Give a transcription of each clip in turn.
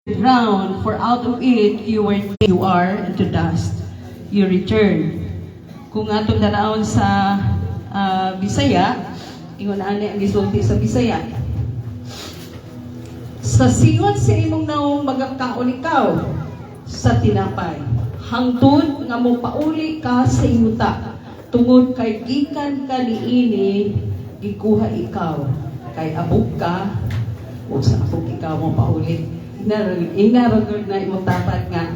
ground, for out of it you are, and to dust you return. Kung atong danaon sa Bisaya, ingon ani ang gisulti sa Bisaya. Sa singon sa imong naong magakaon ikaw sa tinapay, hangtod nga mo pauli ka sa imuta, tungod kay gikan ka niini gikuha ikaw, kay abog ka o sa abog ikaw mo pauli. Inaragod na imong tapat nga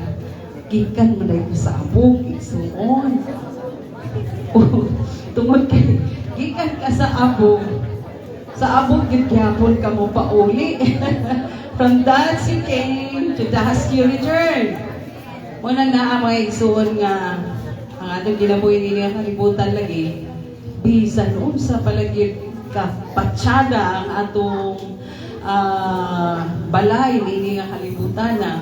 gikan mo na sa abog isuon. Tungod kay gikan ka sa abog gid gyapon ka mo pauli. From thence you came, to dust you return. Muna na may isuon nga ang atong ginabuhi nini ang kalibutan lagi, bisan unsa palagi ka patsada ang atong balay nini nga kalibutan na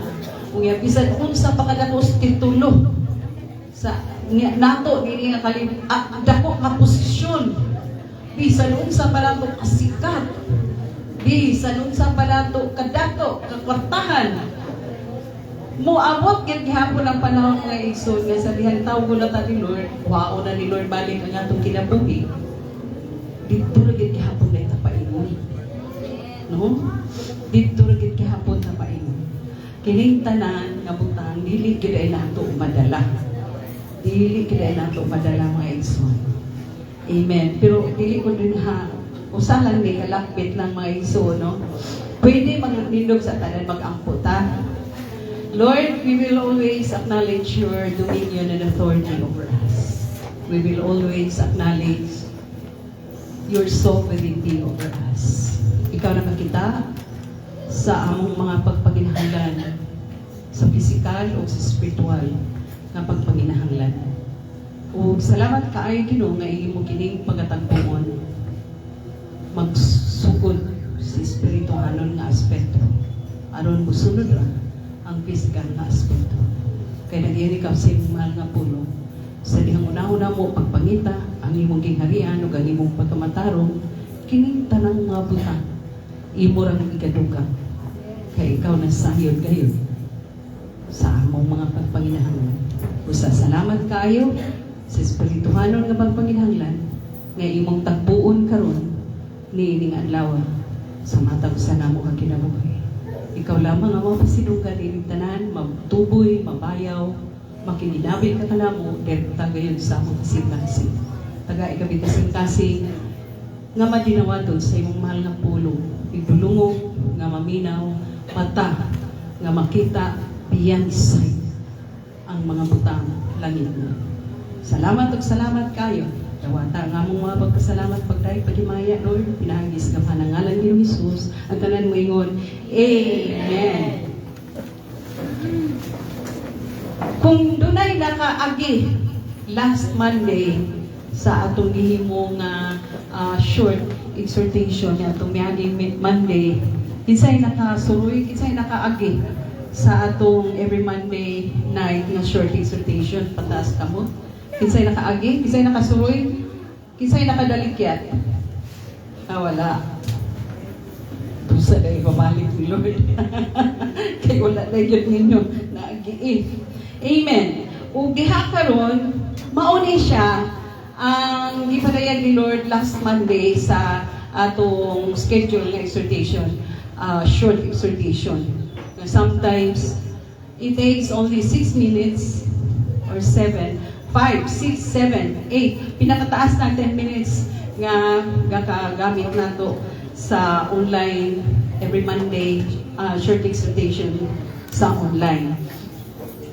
kung bisan unsa pa kadakos titulo sa nato nini nga dako nga posisyon, bisan unsa pa nato kasikat, bisan unsa pa nato kadako kakwartahan, moabot gyud gihapon ang panahon nga igsoon nga sabihan tawgo na ta ni Lord, wao na ni Lord balik ang atong kinabuhi, dito ra gyud gihapon na tapaingon. No? Dito ra gyud gihapon tapaingon. Kining tanan nga butang dili gyud ay nato madala. Dili gyud ay nato madala mga igsoon. Amen. Pero dili ko din usa lang ni kalapit lang mga igsoon, no? Pwede magnindog sa tanan mag-ampo ta. Lord, we will always acknowledge your dominion and authority over us. We will always acknowledge your sovereignty over us. Ikaw na makita sa among mga pagpaginahanglan sa pisikal o sa spiritual nga pagpaginahanglan. O salamat kaayo Ginoo nga imo kining pagatagpon magsugod sa espirituhanon nga aspeto aron mosunod ra ang pisikal nga aspeto. Kaya nag-iiri ka sa imong mahal nga puno sa dihang una-una mo pagpangita ang imong gingharian o ang imong pagkamatarong kining tanang mga butang imo rang igadugang kay ikaw na sayod kayo sa among mga pagpanginahanglan. Usa salamat kayo sa espirituhanon nga pagpanginahanglan nga imong tagpuon karon niining adlaw sa matag sa namo ka kinabuhi. Ikaw lamang ang mapasidunggan ining tanan, magtuboy, mabayaw, makininabi ka kanamo, direkta gayon sa among kasing-kasing. Taga ikabi kasing-kasing nga madinawaton sa imong mahal nga pulong, idulungog nga maminaw, mata nga makita beyond sight ang mga butang langit mo. Salamat ug salamat kayo. Dawata nga among mga pagkasalamat pagdayeg pagimaya Lord, pinahagis ka panangalan ni Jesus. Ang tanan mo ingon, Amen. Kung dunay nakaagi last Monday sa atong gihimo nga short exhortation niya atong miaging Monday, kinsay nakasuroy, kinsay nakaagi sa atong every Monday night nga short exhortation patas kamo? Kinsay nakaagi, kinsay nakasuroy, kinsay nakadalikyat? Wala. Dusa na ibabalik ni Lord. Kaya wala na yun ninyo naagi. Amen. O diha karon mauni siya ang gipadayan ni Lord last Monday sa atong schedule ng exhortation, short exhortation. Sometimes it takes only 6 minutes or 7, 5, 6, 7, 8. Pinakataas na 10 minutes nga gakagamit nato sa online every Monday short exhortation sa online.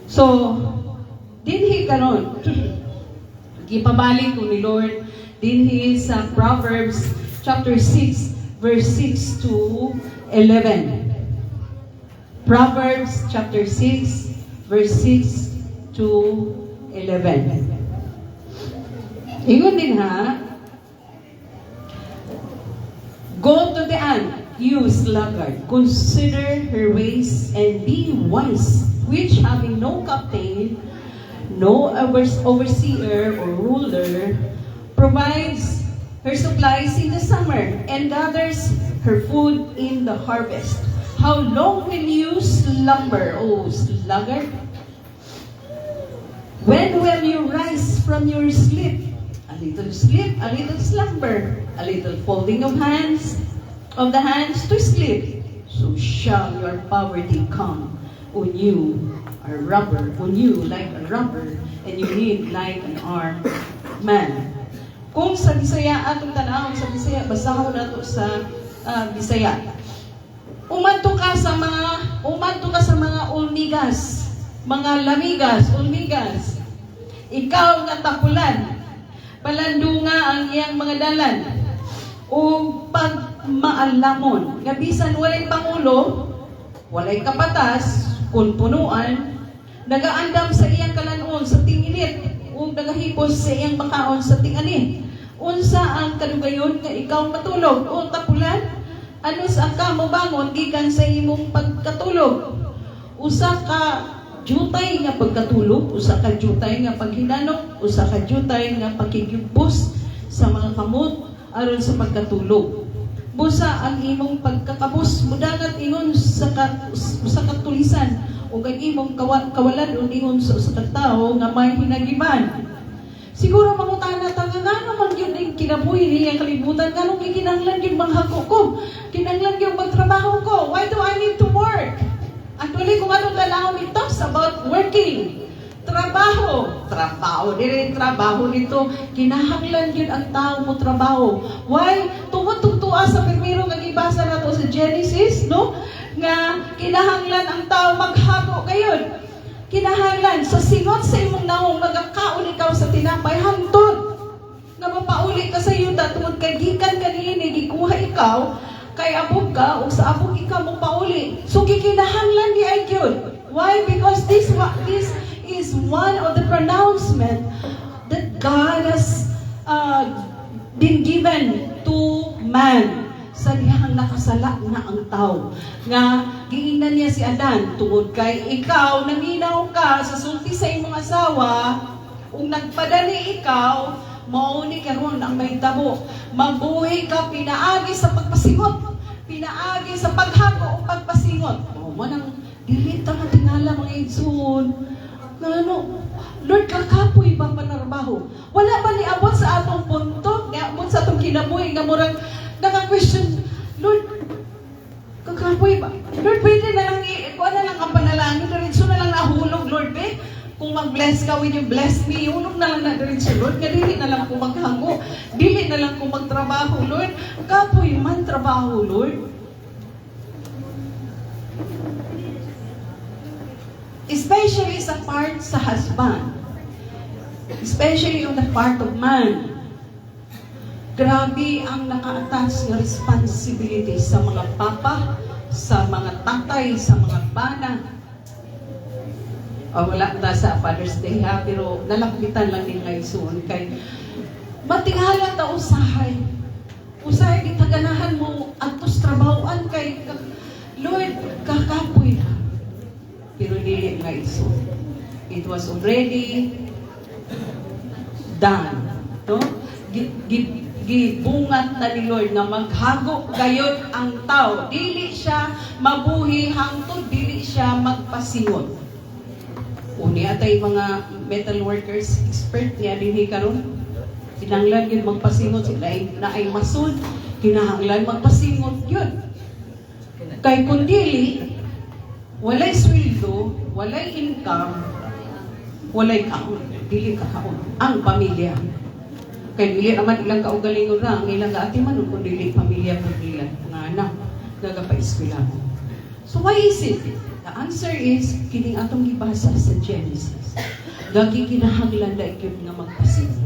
So, dinhi karon gipabalik ko ni Lord dinhi sa Proverbs chapter 6 verse 6 to 11. Proverbs chapter 6 verse 6 to 11. Ingon din ha, go to the ant, you sluggard, consider her ways and be wise, which having no captain, no overseer or ruler, provides her supplies in the summer and gathers her food in the harvest. How long will you slumber, O sluggard? When will you rise from your sleep? A little sleep, a little slumber, a little folding of the hands to sleep. So shall your poverty come on you, like a robber, and you need like an armed man. Kung sa Bisaya, atong tanawon sa Bisaya, basahon nato sa Bisaya. Umadto ka sa mga ulmigas, mga ulmigas. Ikaw nga tapulan, palandunga ang iyang mga dalan, o pagmaalamon, nga bisan walay pangulo, walay kapatas, kung punuan, nagaandam sa iyang kalanon sa tinginit, o nagahipos sa iyang makaon sa tinganin. Unsa ang kadugayon nga ikaw matulog, o tapulan? Ano sa ka mo bangon, gikan sa imong pagkatulog? Usa ka jutay nga pagkatulog, usa ka jutay nga paghinanok, usa ka jutay nga pagkigubos sa mga kamot aron sa pagkatulog. Busa ang imong pagkakabus, mudangat ingon sa katulisan, o kay imong kawalan o ingon sa tao nga may hinagiban. Siguro mangutana ta nga naman yun ang kinabuhi niya kalibutan, ganong kinanglan yung manghako ko, kinanglan yung magtrabaho ko. Why do I need to work? Actually, kung anong lalawin it talks about working. Trabaho nito. Kinahanglan yun ang tao mo trabaho. Why? Tumututua sa primero nga gibasa na to sa Genesis, no? Nga kinahanglan ang tao maghako gayon. Kinahanglan sa singot sa imong naong magakaon ikaw sa tinapay hantod. Nga mapauli ka sa yuta tungod kay gikan kanini gikuha ikaw kay abog ka o sa abog ikaw mo pauli. So gikinahanglan di ay gyud. Why? Because this is one of the pronouncement that God has been given to man sa dihang nakasala na ang tao. Nga giingnan niya si Adan tungod kay ikaw naminaw ka sa sulti sa imong asawa, ug nagpadali ikaw mao ni karon ang may tabo. Mabuhi ka pinaagi sa pagpasingot, pinaagi sa paghako o pagpasingot. Mao man ang dili ta matingala mga igsoon. Ano, Lord, kakapoy ba manarbaho? Wala ba ni abot sa atong punto? Abot sa atong kinabuhi nga murag naka-question, Lord, kakapoy ba? Lord, pwede na lang kuha na lang ang panalangin, diretso na lang nahulog, Lord, be? Kung mag-bless ka, when you bless me, hulog na lang na diretso, Lord. Nga dili na lang kung maghango, dili na lang kung magtrabaho, Lord. Kapoy man trabaho, Lord. Especially sa part sa husband. Especially on the part of man. Grabe ang naka-attach na responsibility sa mga papa, sa mga tatay, sa mga bana. Wala na sa Father's Day ha, pero nalapitan lang din ngayon kay matingala ta usahay. Usahay gitaganahan mo atos trabahoan kay Lord, kakapoy na. Pero dili nga iso. It was already done. No? Gibungat na ni Lord na maghago gayon ang tao. Dili siya mabuhi hangtod, dili siya magpasingot. Uni atay mga metal workers, expert niya din karon. Kinahanglan yun magpasingot sila na ay masud. Kinahanglan magpasingot yun. Kay kung dili, walay sweldo, walay income, walay kaon, dili kakaon ang pamilya. Kay dili naman ilang kaugalingon ra ang ilang gaatiman kung dili pamilya mo nila nga anak gagapa-eskwela. So why is it? The answer is kining atong gibasa sa Genesis. Gagi kinahanglan da gyud nga magpasingot.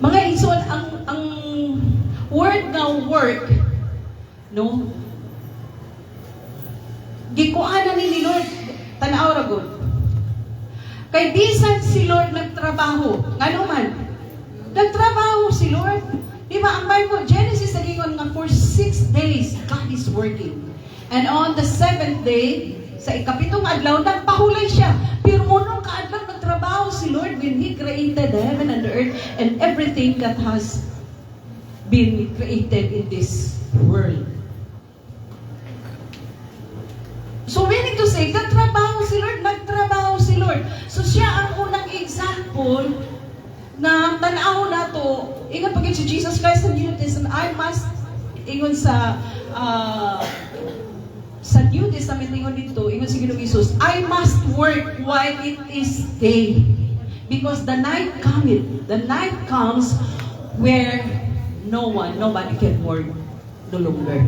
Mga igsoon ang word nga work, no? Gikuanan ni Lord, tanaw ra gud. Kay bisan si Lord nagtrabaho, ngano man? Nagtrabaho si Lord. Di ba ang Bible, Genesis nagingon nga for 6 days God is working. And on the 7th day, sa ikapitong adlaw, nagpahulay siya. Pero munong kaadlaw nagtrabaho si Lord when He created the heaven and the earth and everything that has been created in this world. So meaning to say, nagtrabaho si Lord, nagtrabaho si Lord. So siya ang unang example na tanaw na to, ingon pagkat si Jesus Christ sa New Testament, I must, ingon sa New Testament, ingon dito, ingon si Ginoong Jesus, I must work while it is day. Because the night comes where nobody can work no longer.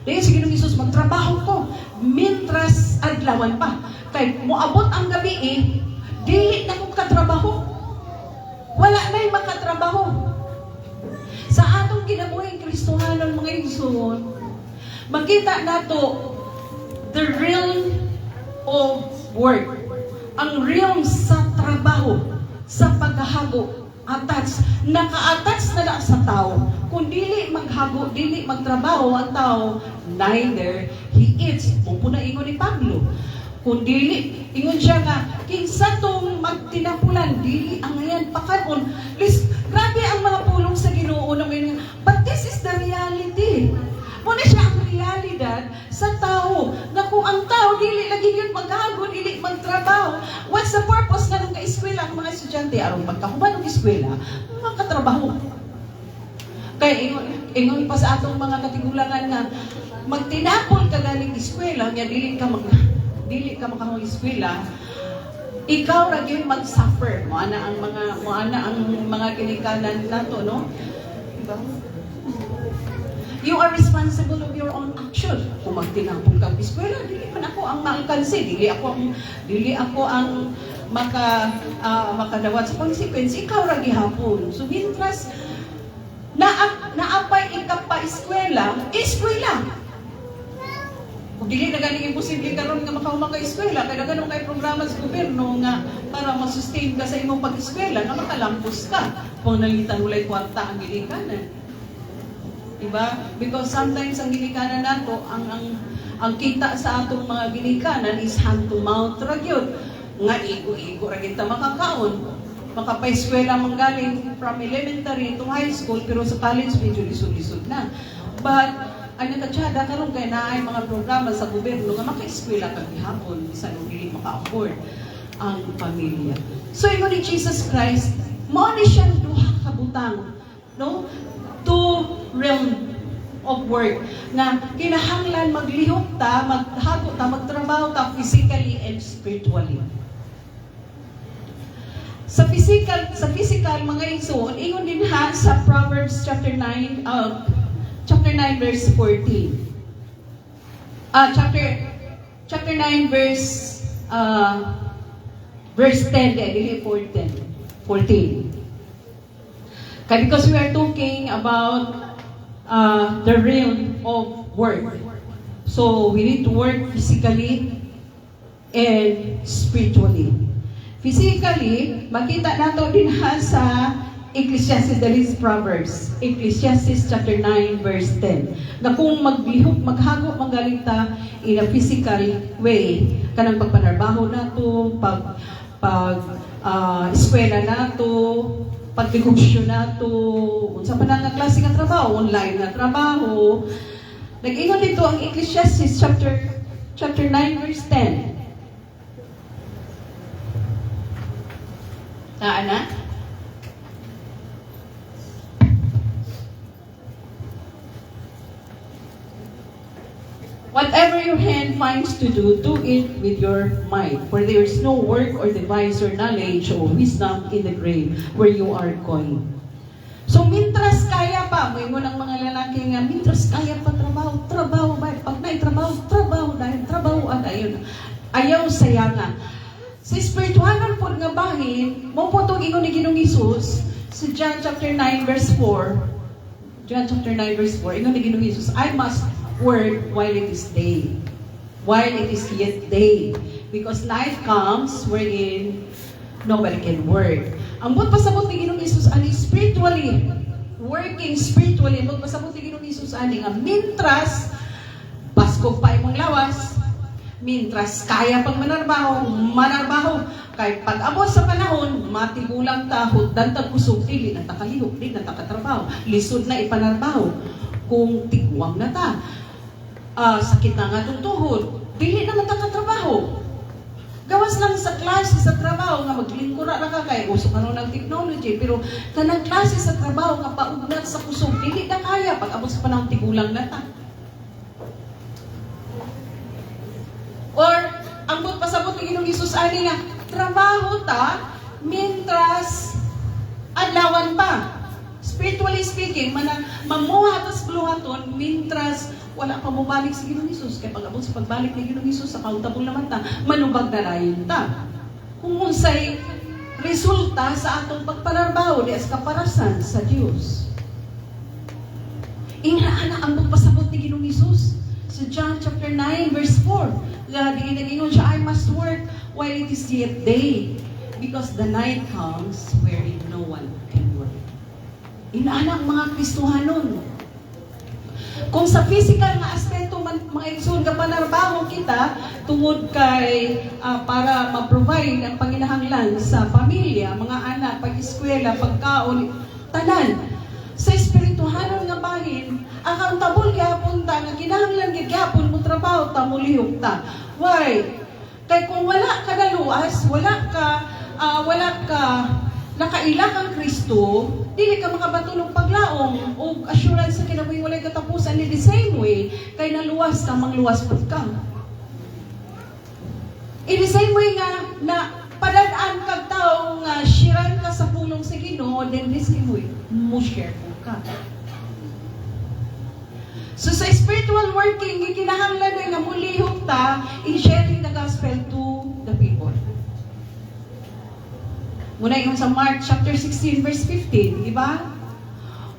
Dahil si Ginoong Jesus, magtrabaho ko, mintras adlawan pa. Kaya moabot ang gabi dili na kong katrabaho. Wala na'y makatrabaho. Sa atong kinabuhing Kristohanon mga igsoon, makita nato the realm of work. Ang realm sa trabaho, sa paghahago, naka-attach na sa tao. Kung dili maghago, dili magtrabaho ang tao, neither he eats. Pupuna ingon ni Pablo. Kung dili, ingon siya nga, kinsa tong magtinapulan, dili ang ngayon pakaron. Grabe ang mga pulong sa Ginoo nang ngayon. But this is the reality. Muna siya ang realidad sa tao. Na kung ang tao, dili lagi yun maghago, dili magtrabaho. What's the purpose na nung ka-eskwela ang mga estudyante? Arong magkahuban ng eskwela, makatrabaho. Kaya ingon pa sa atong mga katigulangan na magtinapol ka galing eskwela, nga dili ka makahong eskwela, ikaw ra gyud mag-suffer. Moana ang mga ginikanan nato, no? Diba? You are responsible of your own action. Kung magtinapol ka sa eskwela, dili man ako ang maangkansi, dili ako ang makadawat sa consequence, ikaw ra gihapon. So mintras naapay ikap pa eskwela. Kung dili na ganing imposible karon nga makauma ka eskwela, kaya ganun kay programa sa gobyerno nga para ma-sustain ka sa imong pag-eskwela nga makalampos ka. Kung nangitan ulay kwarta ang ginikanan. Diba? Because sometimes ang ginikanan nato, ang kita sa atong mga ginikanan is hand to mouth ra gyud. Nga igo-igo ra kita makakaon. Makapa-eskwela manggaling from elementary to high school, pero sa college medyo lisod-lisod na. But ang natatsada karon kay naay mga programa sa gobyerno nga maka-eskwela kag gihapon bisan og dili maka-afford ang pamilya. So ingon ni Jesus Christ, mao ni siyang duha ka butang, no? Two realm of work na kinahanglan maglihok ta, maghago ta, magtrabaho ta physically and spiritually. Sa physical mga igsoon, ingon din ha sa Proverbs chapter 9 verse 14. Chapter 9 verse 10, dili 14. Because we are talking about the realm of work. So we need to work physically and spiritually. Physically, makita nato din ha sa Ecclesiastes, that is Proverbs. Ecclesiastes chapter 9 verse 10. Na kung maghago magaling ta in a physical way, kanang pagpanarbaho nato, eskwela nato, pagdegosyo nato, unsa pa na klase nga trabaho, online na trabaho. Nag-ingon dito ang Ecclesiastes chapter 9 verse 10. Ana? Whatever your hand finds to do it with your might. For there is no work or device or knowledge or wisdom in the grave where you are going. So, mintras kaya pa, may mo ng mga lalaki nga, mintras kaya pa trabaho ba? Pag trabaho dahil trabaho at ayun. Ayaw saya nga. Sa spiritualan po nga bahin, mo po itong ingon ni Ginoong Hesus, sa John chapter 9 verse 4, ingon ni Ginoong Hesus, I must work while it is day. While it is yet day. Because night comes wherein nobody can work. Ang buot pasabot ni Ginoong Hesus ani spiritually, working spiritually, ang buot pasabot ni Ginoong Hesus ani nga mintras baskog pa imong lawas, mintras kaya pang manarbaho. Kahit pag-abot sa panahon, matigulang ta, huddan ta kusog, dili na takalihok, dili na takatrabaho, lisod na ipanarbaho. Kung tigwang na ta, sakit na nga itong tuhod, dili naman ta klase sa trabaho nga maglingkura ra ka kay uso karon ng technology, pero kanang klase sa trabaho nga paugnat sa kusog dili na kaya pag abot sa panahon tigulang na ta. Or ang pasabot ni Ginoong Hesus ani nga trabaho ta mintras adlawan pa. Spiritually speaking, mamuha tas buluhaton mintras wala pa mobalik sa Ginoong Hesus. Kaya pag-abot sa pagbalik ni Ginoong Hesus, accountable naman ta, manubag na rayon ta. Kung unsay resulta sa atong pagpanarbaho di as kaparasan sa Dios. Ingraan ang pasabot ni Ginoong Hesus sa John chapter 9 verse 4. Diingon siya, I must work while it is yet day, because the night comes wherein no one can work. Inaana ang mga Kristohanon. Kung sa physical nga aspeto man, mga igsoon, kapanarbaho kita tungod kay para ma-provide ang panginahanglan sa pamilya, mga anak, pag-eskwela, pagkaon, tanan. Sa espirituhanon nga bahin, accountable gyapon ta nga kinahanglan gyapon mo trabaho ta mo lihok ta. Why? Kay kung wala ka naluwas, wala ka nakaila kang Kristo, dili ka makabatulong paglaom o assurance sa kinabuhi walay katapusan. In the same way, kay naluwas ka, mangluwas pud ka. In the same way nga, na padadaan kag taong shiran ka sa pulong sa Ginoo, then this same way, mo share ka. So sa spiritual working, gikinahanglan na nga mulihok ta in sharing the gospel to the people. Muna yung sa Mark chapter 16 verse 15, di ba?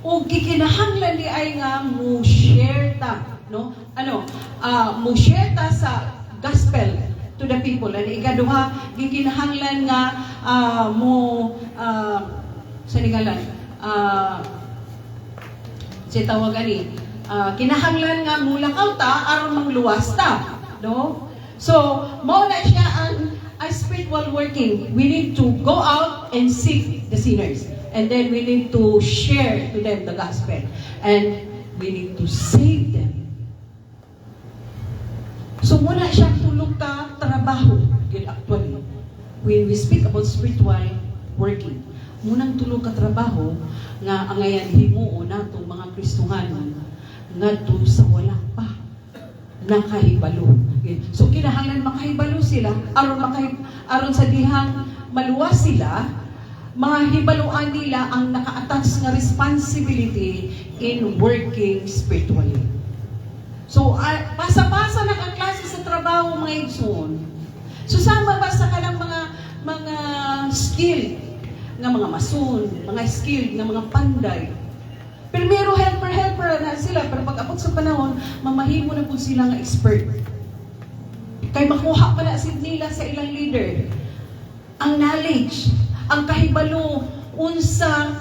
O gikinahanglan di ay nga mo share ta, no? Mo share ta sa gospel to the people. And ikaduha, gikinahanglan nga sa ningalan, si tawag ani, kinahanglan nga mulakaw ta aron mangluwas ta, no? So mao na siya ang spiritual working. We need to go out and seek the sinners, and then we need to share to them the gospel, and we need to save them. So muna siya tulog ka trabaho. Actually, when we speak about spiritual working, munang tulog ka trabaho nga angayan himuon natong mga Kristohanon ngadto sa wala pa nakahibalo. So kinahanglan makahibalo sila aron sa dihang maluwas sila, mahibaluan nila ang naka-attach nga responsibility in working spiritually. So pasa-pasa na ang klase sa trabaho mga igsoon. Susama ba sa kanang mga skill nga mga mason, mga skill nga mga panday. Primero helper na sila, pero pag-abot sa panahon, mamahimo na po sila nga expert. Kay makuha pa na nila sa ilang leader ang knowledge, ang kahibalo unsaon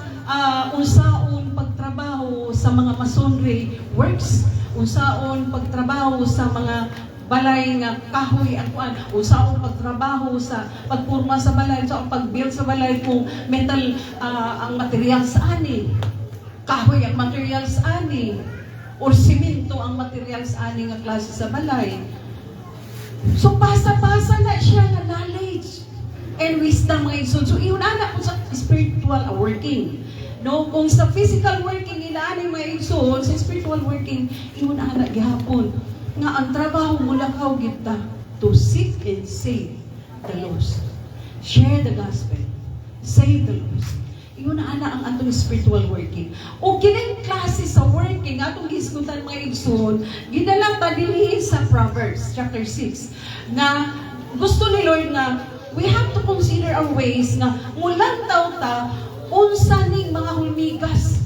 pagtrabaho sa mga masonry works, unsaon pagtrabaho sa mga balay nga kahoy at kuan, unsaon pagtrabaho sa pagpurma sa balay, unsaon pag-build sa balay kung metal ang materials ani, kahoy ang materials ani, or simento ang materials ani nga klase sa balay. So pasa-pasa na siya nga knowledge and wisdom mga igsoon. So iuna po sa spiritual working. No, kung sa physical working inaani mga igsoon, sa spiritual working iuna gihapon nga ang trabaho mo lakaw kita to seek and save the lost. Share the gospel. Save the lost. Iuna ang atong spiritual working. O kining klase sa working atong gisgutan mga igsoon, gidala ta dinhi sa Proverbs chapter 6 na gusto ni Lord nga we have to consider our ways nga mulantaw ta unsa ning mga hulmigas.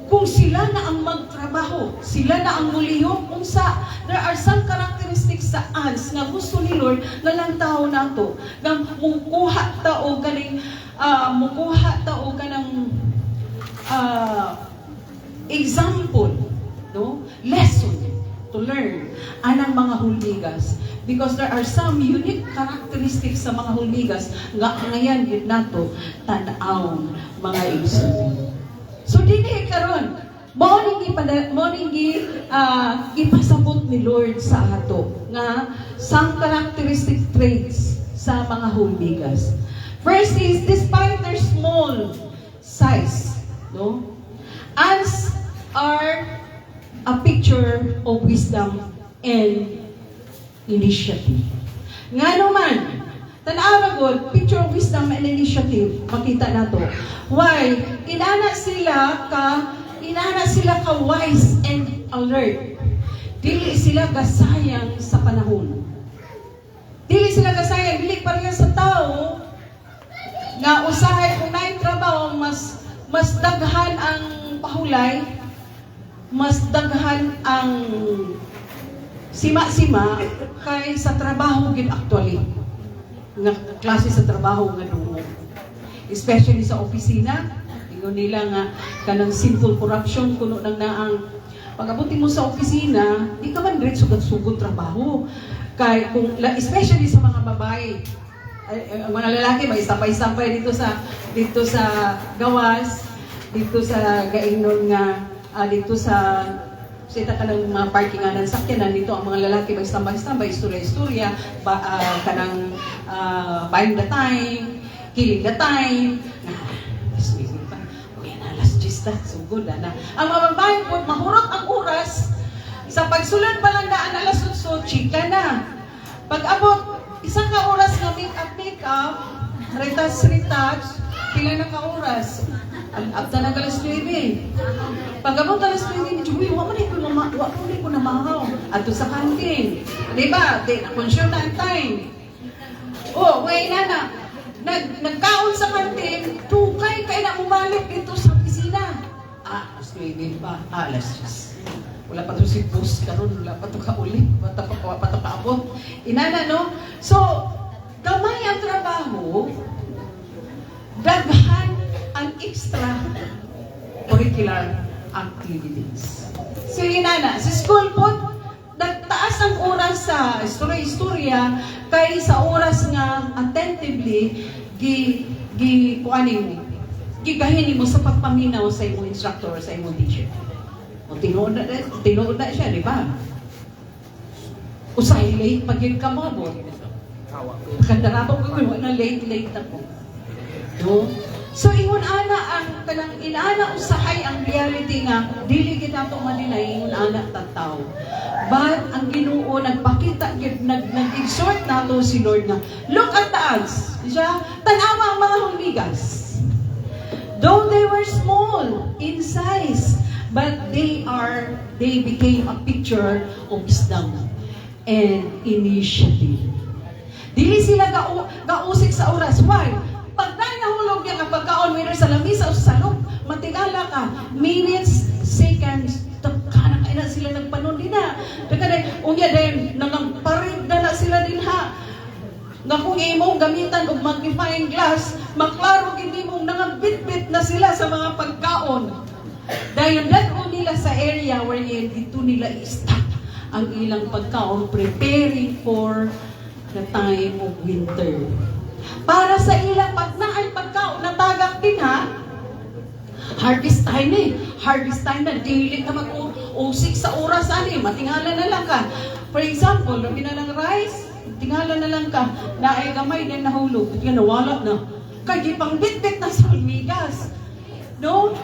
Kung sila na ang magtrabaho, sila na ang mulihok, unsa, there are some characteristics sa ants nga gusto ni Lord na lantaw nato nga mukuha ta o galing kanang example, no? Lesson to learn anang mga hulmigas, because there are some unique characteristics sa mga hulmigas nga ngayon gid nato tan-aw mga igsoon. So dinhi karon mo ning ipasabot ni Lord sa ato nga some characteristic traits sa mga whole bigas. First is, despite their small size, no? Ants are a picture of wisdom and initiative. Nga naman, tanawa gud, picture of wisdom and initiative, makita nato. Why? Inana sila ka wise and alert. Dili sila gasayang sa panahon. Dili sila gasayang, dili pareha sa tao nga usahay kung naay trabaho, mas daghan ang pahulay, mas daghan ang sima-sima kay sa trabaho gid actually. Nga klase sa trabaho nga dumo. Especially sa opisina, ingon nila nga kanang sinful corruption kuno nang naang pag-abuti mo sa opisina, di ka man diretso sugod trabaho. Kay kung especially sa mga babae, ang mga lalaki may sampay-sampay dito sa gawas, dito sa gaingnon nga dito sa sita ka ng mga parkingan ng sakyanan dito, ang mga lalaki may tambay-tambay, istorya-istorya, kanang buying the time, killing the time. Sugod na. Ang mga babae po, mahurot ang oras, sa pagsulod pa lang daan alas 8, chika na. Pag-abot, isang ka oras na make-up, retouch, pila na ka oras. Abta na alas 9. Pag-abot alas 9, Juwi, wala ko na mahaw. Ato sa kantin. Diba? Consume na ang time. Oh, way na. Nagkaon sa kantin, tukay kaya na umalik dito sa opisina. Alas 9 pa. Alas 10. Wala pa to si boss karon, wala pa to kauli, wala pa to kaabot. Inana, no? So, gamay ang trabaho, daghan ang extra curricular activities. So, inana, sa school po, nagtaas ang oras sa istorya kay sa oras nga attentively gigahin mo sa pagpaminaw sa imong instructor sa imong teacher. O tinuod na siya, di ba? Usay late pag yun ka mabot. Kandarabang ko na late ako. No? So, ingon ana ang kanang inaana usahay ang reality nga dili gid nato maninay ingon ana tattaw. But ang Ginoo nagpakita gid nag-exhort nato si Lord nga look at the ants. Siya tan-awa ang mga humigas. Though they were small in size, but they became a picture of wisdom and initiative. Dili sila gausik sa oras. Why? Pag nahulog yan ang pagkaon mo sa lamisa o sa salong, matigala ka, minutes, seconds, kana kayo na sila nagpanon din na. Unya din, nangamparid na sila din ha. Nga kung imong gamitan og magnifying glass, maklaro hindi mong nangabit-bit na sila sa mga pagkaon. Dahil dito nila sa area wherein dito nila i-stop ang ilang pagkaon, preparing for the time of winter. Para sa ilang pagnaay pagkaon, natagak din ha. Harvest time Harvest time na. Dili ka mag-usik sa oras matingala na lang ka. For example, labi na ng rice, tingala na lang ka. Naay gamay din nahulog. At nawala na. Kaya pang bit-bit na sa migas. No?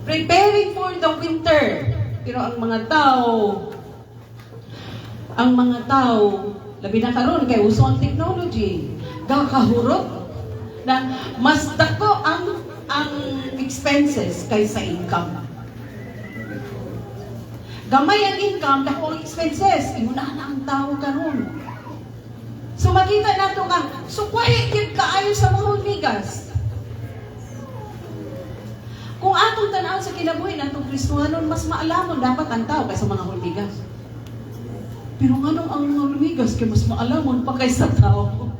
Preparing for the winter. Pero ang mga tao, labi na karon kay uso ang technology. Gakahurot na mas dako ang expenses kaysa income. Gamay ang income, dako ang expenses. Imunahan na ang tao karon. So makita nato nga, so quiet yun kaayo sa mga humigas. Kung atong tanaw sa kinabuhi natong Kristohanon, mas maalamon dapat ang tao kaysa mga humigas. Pero nganong ang mga humigas kay mas maalamon pa kaysa tao?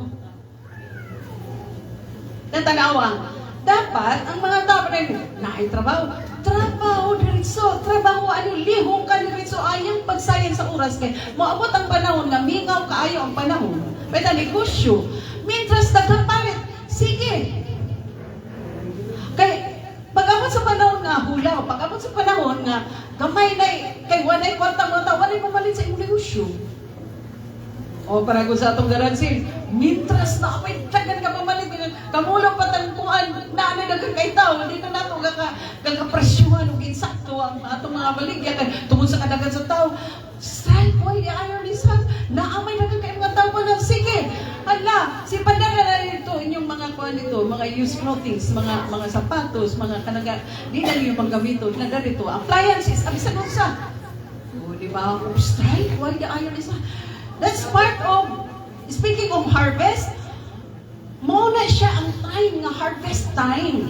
Natanawang, dapat ang mga tao na naay trabaho diretso, lihong ka diretso, ayang pagsayang sa oras kay moabot ang panahon nga mingaw kaayo ang panahon. Pwede negosyo. Mintras nagkapalit, sige. Kay pag-abot sa panahon nga hulaw, pag-abot sa panahon nga gamay na kay wanay kwarta mo ta, wanay pumalit sa imong negosyo. O para ko sa atong garansin, mintras na may tagan ka pamalit, kamulang patangkuan, na ano na kakaitaw, hindi na nato kakapresyuhan o insakto ang atong mga baligya, tungkol sa kadagan sa tao. Strike while the iron is hot. Naamay na kakain mga tao pa na, sige, hala, si Padala na ito, inyong mga kuhan dito, mga used clothings, mga sapatos, mga kanaga, di na niyo panggamito, na dito, appliances, abisan mo sa. O, di ba? Strike while the iron is hot. That's part of, speaking of harvest, muna siya ang time nga harvest time.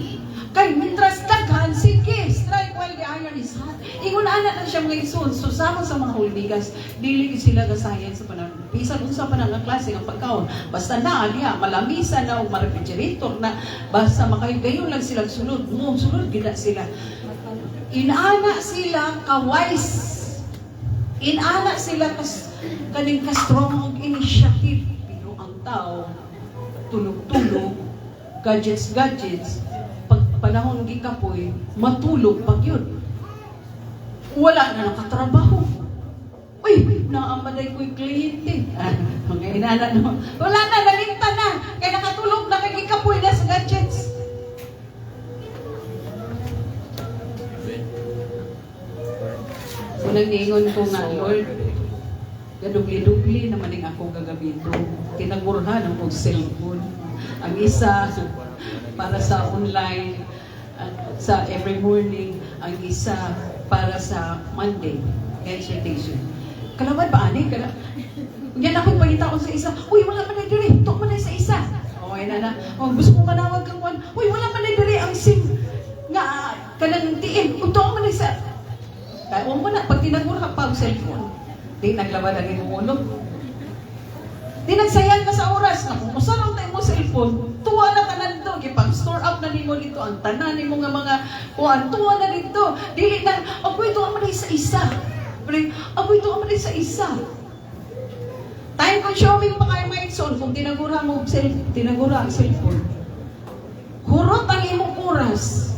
Kay mitras daghan, sige, strike while the iron is hot. Ingon-ana na siya mga isun, so sama sa mga hulmigas, dili sila gasayan sa panahon. Bisan unsa pa nga klase ng pagkaon. Basta na, niya, malamisan na o ma-refrigerator na, basta makahigayon lang silang sunod. Sunod, gina sila. Inana sila ka-wise. Inana sila kaning ka-strong initiative. Pero ang tao, tulog-tulog, gadgets, pag panahon gikapoy, matulog pag yun. Wala na nakatrabaho. Uy, naamaday ko'y kliyente. Mga inana naman. Wala na, nalinta na. Kaya nakatulog na kay gikapoy na sa gadgets. So, nagningon ko nga, Lord, gadugli-dugli naman yung ako gagabito. Tinagurhan ang cellphone. Ang isa, para sa online, sa every morning. Ang isa, para sa Monday, exhortation. Kalawad ba, ani? Yan ako pagkita ko sa isa. Uy, wala man na diri. Ito man na sa isa. Okay na. Oh, gusto mo manawag kang one. Uy, wala man na diri ang SIM. Nga, kanang tiim. Ito man na sa... Kaya mo na, pag tinagurhan pa ang cellphone, di naglabad ang inuunog. Di nagsayang ka sa oras na kung masarang tayo mo cellphone, tuwa na ka na dito. Ipag-store up na nimo dito. Ang tanan nimo nga mga kuhan, tuwa na dito. Dili na, ako'y tuwa man sa isa. Ako'y tuwa man sa isa. Time consuming pa kayo may son kung tinagura mo tinagura ang cellphone. Hurot ang imong oras.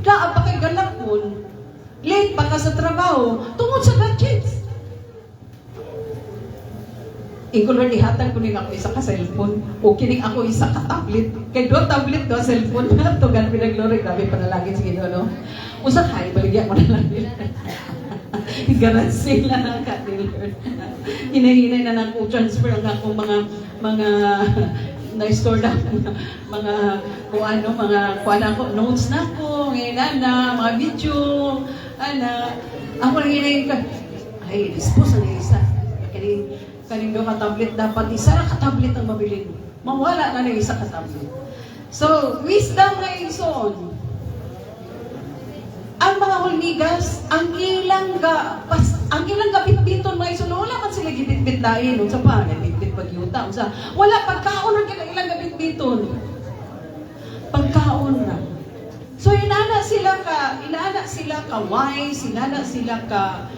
Daa pa kay galakon. Late pa ka sa trabaho, tungod sa gadgets. Ingkulor ihatag ko ning ako isa ka cellphone o kining ako isa ka tablet. Kay do tablet do cellphone na to gan pinaglori grabe panalangin sige no. Usa kay baligya mo na lang. Garansi lang ang ka-dealer. Hinahinay na nang transfer ang akong mga na-store na mga kung ano, mga ako, notes na ko, ngayon na, mga video, ako lang hinahin ka, ay, dispose na isa. Kaning doon ka-tablet, dapat isa na ka-tablet ang mabilin. Mawala na na isa ka-tablet. So, wisdom na ison. Ang mga hulmigas, ang ilang bitbiton mga ison, wala man sila gibitbit lain, unsa pa, bitbit pagyuta, unsa. Wala, pagkaon ka ng ilang bitbiton. Pagkaon na. So, inana sila ka wise, inana sila ka,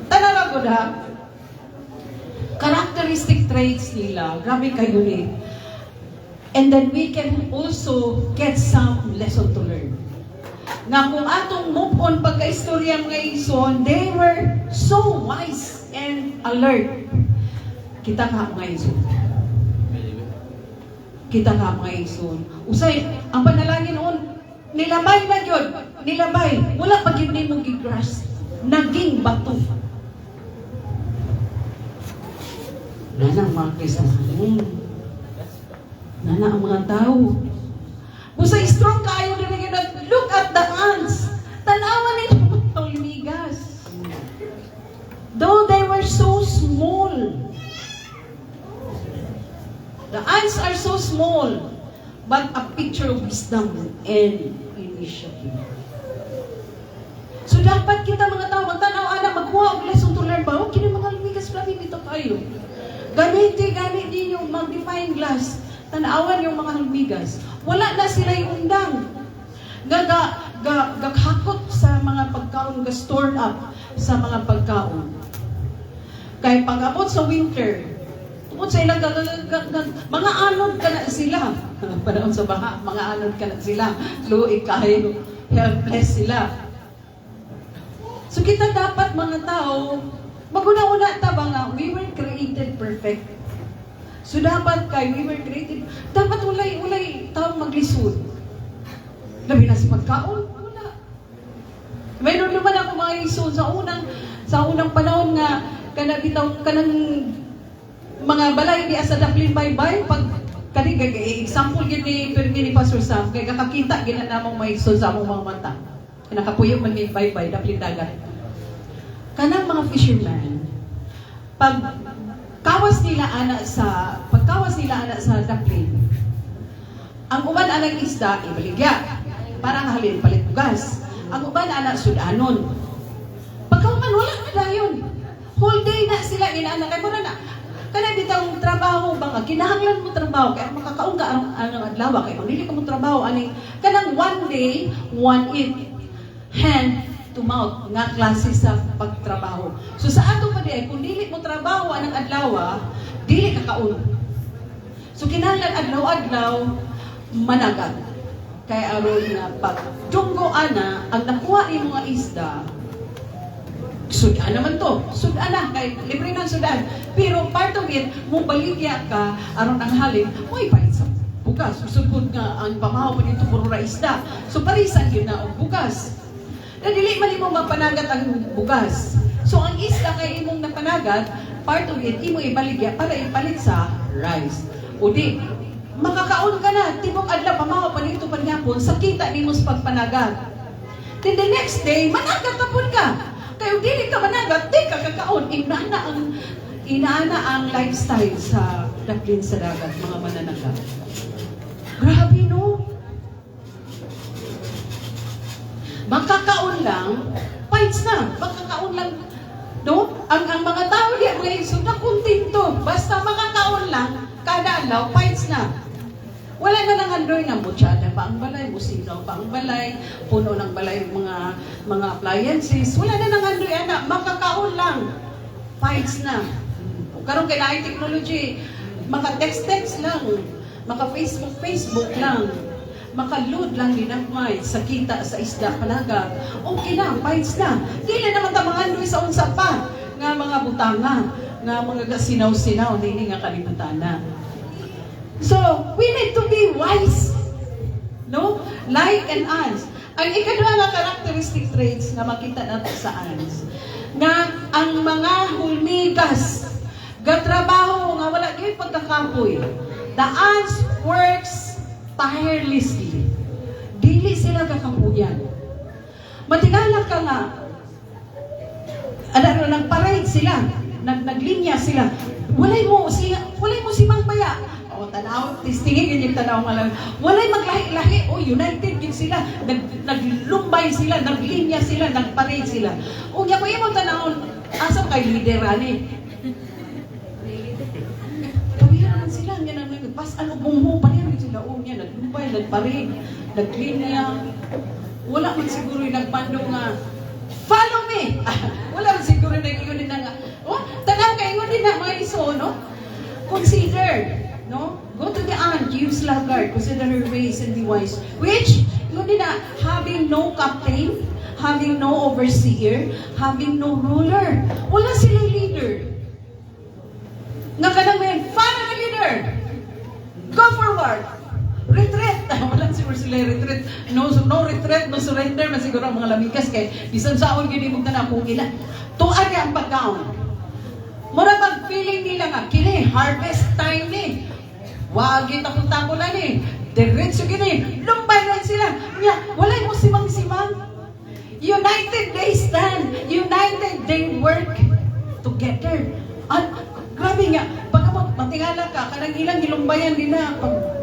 tanarago na, characteristic traits nila, grabe kayo ni. And then we can also get some lesson to learn. Nga kung atong move on pagka-istorya mga ison, they were so wise and alert. Kita ka mga ison. Kita ka mga ison. Usay, ang panalangin noon, nilabay na yun. Nilabay. Wala pag yun din mong gigras. Naging bato. Nana ang mga Kristiyanin. Nana ang mga tao. Kung strong kayo din look at the ants. Tanawan nila mga hulmigas. Though they were so small. The ants are so small, but a picture of wisdom and initiative. So dapat kita mga tao, magtanaw anak, magkuha og lesson to learn ba? Huwag kini mga hulmigas, plabi dito kayo. Ganit din yung magnifying glass. Tanawan yung mga hulmigas. Wala na sila yung undang. Gaghakot sa mga pagkaon, stored up sa mga pagkaon. Kaya pag-abot sa winter, tungkol sa ilang mga anod ka na sila. Panahon sa baha, mga anod ka na sila. Luig kayo, helpless sila. So kita dapat mga tao, maguna-una ta ba nga, we were created perfect. effect. So dapat we were creative. Dapat ulay taong maglisod. Labi na sa pagkaon, wala. Mayroon naman ako mga lisod sa unang panahon nga kanang mga balay di asa daplin baybay pag kani example gid ni Pastor Sam kay kakakita gid na namang may lisod sa among mga mata. Nakapuyo man ni baybay daplin dagat. Kanang mga fisherman pagkawas nila ana sa daplin, ang uban anang isda ibaligya para halin palit bugas. Ang uban ana sudanon. Pagkauman wala na dayon. Whole day na sila inaana kay mura na. Kana bitang trabaho ba kinahanglan mo trabaho kay makakaon ka ang adlaw kay kung dili ka mo trabaho ani kanang one day one eat hand to mouth nga klase sa pagtrabaho. So sa ato pa di kung dili mo trabaho anang adlaw, dili ka kaon. So kinahanglan adlaw-adlaw managat. Kay aron nga pag junggo ana ang nakuha ni mga isda sudan naman to. Sudan na kay libre ng sudan. Pero part of it mo baligya ka aron ang halin mo'y palit sa bugas. Susugod nga ang pamahaw pa dito puro ra isda. So parisan yun na og bugas. Na dili man imo mapanagat ang bugas. So ang isda kay imong napanagat, part of it imo ibaligya para ipalit sa rice. O di, makakaon ka na, tibok adlaw pamahaw pa dito paghapon, sakita nimo sa pagpanagat. Then the next day, managat na pud ka. Kaya dili ka managat, di ka kakaon. Inaana ang lifestyle sa daplin sa dagat, mga mananagat. Grabe, no? Makakaon lang, fights na. Makakaon lang, no? Ang mga tao diya, mga iso, na kontento. Basta makakaon lang, kada alaw, fights na. Wala na lang andoy na mutsada pa ang balay, musinaw pa ang balay, puno ng balay mga appliances. Wala na lang andoy, anak. Makakaon lang. Fights na. Karon kay naay technology, maka-text lang, maka-Facebook lang. Maka-load lang din ang mind sa kita sa isda panagat. Okay na, fights na. Dili naman tamangan doon sa unsa pa nga mga butanga, nga mga sinaw-sinaw, hindi nga kalimutan na. So, we need to be wise. No? Like and ants. Ang ikaduha nga characteristic traits na makita natin sa ants, nga ang mga hulmigas, gatrabaho nga wala gyud pagkakapoy. The ants works tirelessly. Dili sila kakapuyan. Matigala ka nga, nagparade sila, naglinya sila. Walay mo si Mangbaya. O tanaw, tistingin ganyan tanaw nga lang. Walay maglahi-lahi. O united din sila. Naglumbay sila, naglinya sila, nagparade sila. O nga pa yung tanaw, asa kay liderani? Pabihan sila, nga nang pas ano bumho, pabihan sila. O nga, naglumbay, nagparade, naglinya. Wala man siguro yung nagpandong nga, follow me! Wala man siguro na yun din nga, tanaw kayo din na mga iso, no? Consider, no? Go to the ant, use laggard, consider her ways and be wise. Which, yun din na, having no captain, having no overseer, having no ruler. Wala silang leader. Nga ka naman, follow the leader. Go forward. Retreat. Wala siguro sila retreat. No retreat, no surrender. Masiguro ang mga lamikas kay bisan saon gini mo na kung ila. Tuan niya ang pagkaon. Mura pag-feeling nila nga, kini, harvest time ni. Wagi tapon-tapon na ni. Diretso gini. Lumbay lang sila. Walay mo simang-simang. United they stand. United they work together. At grabe nga, pagkamot, matingala ka, kanang ilang gilumbayan din na,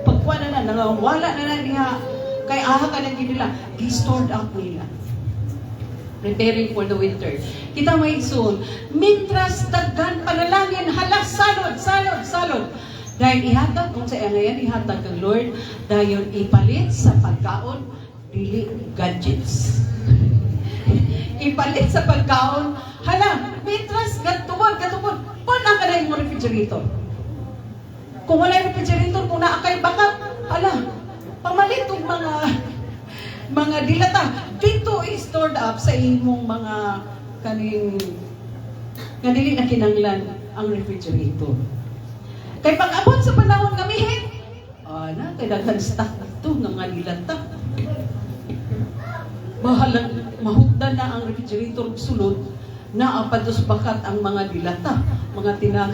pagkuha na nangawala na niya, kay aha ka na nila, stored up nila. Preparing for the winter. Kita may soon, mintras daghan panalangin, halas, salod. Dahil ihatag, kung sa ngayon, ihatag ng Lord, dahil ipalit sa pagkaon, dili gadgets. Ipalit sa pagkaon, hala, mintras, gatubod, punang ka na yung refrigerator. Kung wala yung refrigerator, kung naakay baka, hala, pamalit yung mga dilata. Dito is stored up sa imong mga kaning dili na kinanglan ang refrigerator. Kay pag-abot sa panahon nga mihin, na, kay daghan stock dito ng mga nilata. Mahugdan na ang refrigerator sulod na apados bakat ang mga dilata, mga tinag.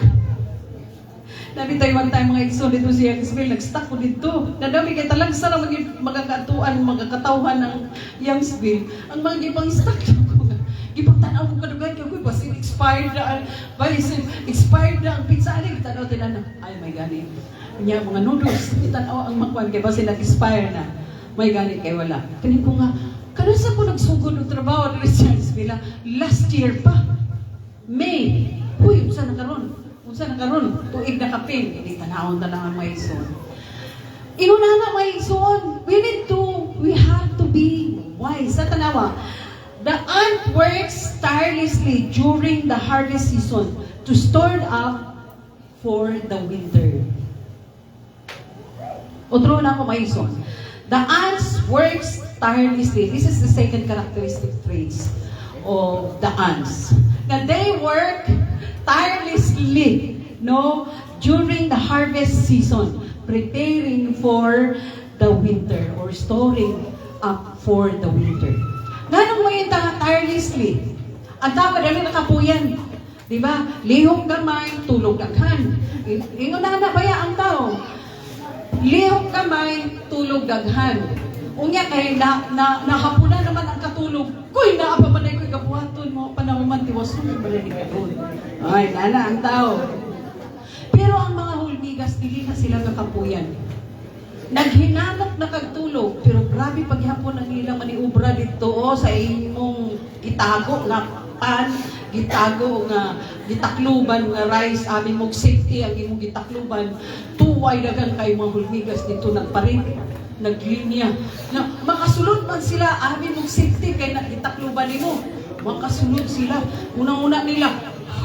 Nabitay one time mga igsoon dito siya Youngsville, nag-stuck ko dito. Nadami kay talang sana magkakatuan, magkakatawhan ng Youngsville. Ang mga gipang stuck ko. Gipagtanaw ko kadugay kay ko basin expired na expired na ang pizza ani tanaw tinana. Ay may gani. Nya mga noodles itanaw ang makwan kay basin nag-expire na. May gani kay wala. Kani ko nga kada sa ko nagsugod og trabaho diri sa Youngsville last year pa. May. Huy, unsa na karon? Unsa na karon? Tuig na kapin, hindi tanawon ta lang ang mga igsoon. Inuna na mga igsoon. We have to be wise. Sa tanawa, the ant works tirelessly during the harvest season to store up for the winter. Otro na ako mga igsoon. The ants works tirelessly. This is the second characteristic traits of the ants. That they work tirelessly, during the harvest season, preparing for the winter or storing up for the winter. Ganong mo yung tirelessly? Ang tao, dali nakapuyan. Diba? Lihong gamay, tulog daghan. Ingon na baya ang tao. Lihong gamay, tulog daghan. Unya kay nahapunan naman ang katulog. Kuy, naapamanay ko'y kabuhaton mo. Panahuman, tiwas mo, balay ni kadoon. Ay, nana ang tao. Pero ang mga hulmigas, dili na sila kakapuyan. Naghinanap na kagtulog, pero grabe paghapon ang ilang maniubra dito sa imong gitago nga pan, gitago nga gitakluban nga rice, amin mong safety ang imong gitakluban. Tuway dagan kay mga hulmigas dito nagparin, naglinya. Na makasulod man sila, amin mong safety kay gitakluban nimo. Makasulod sila. Unang-una nila,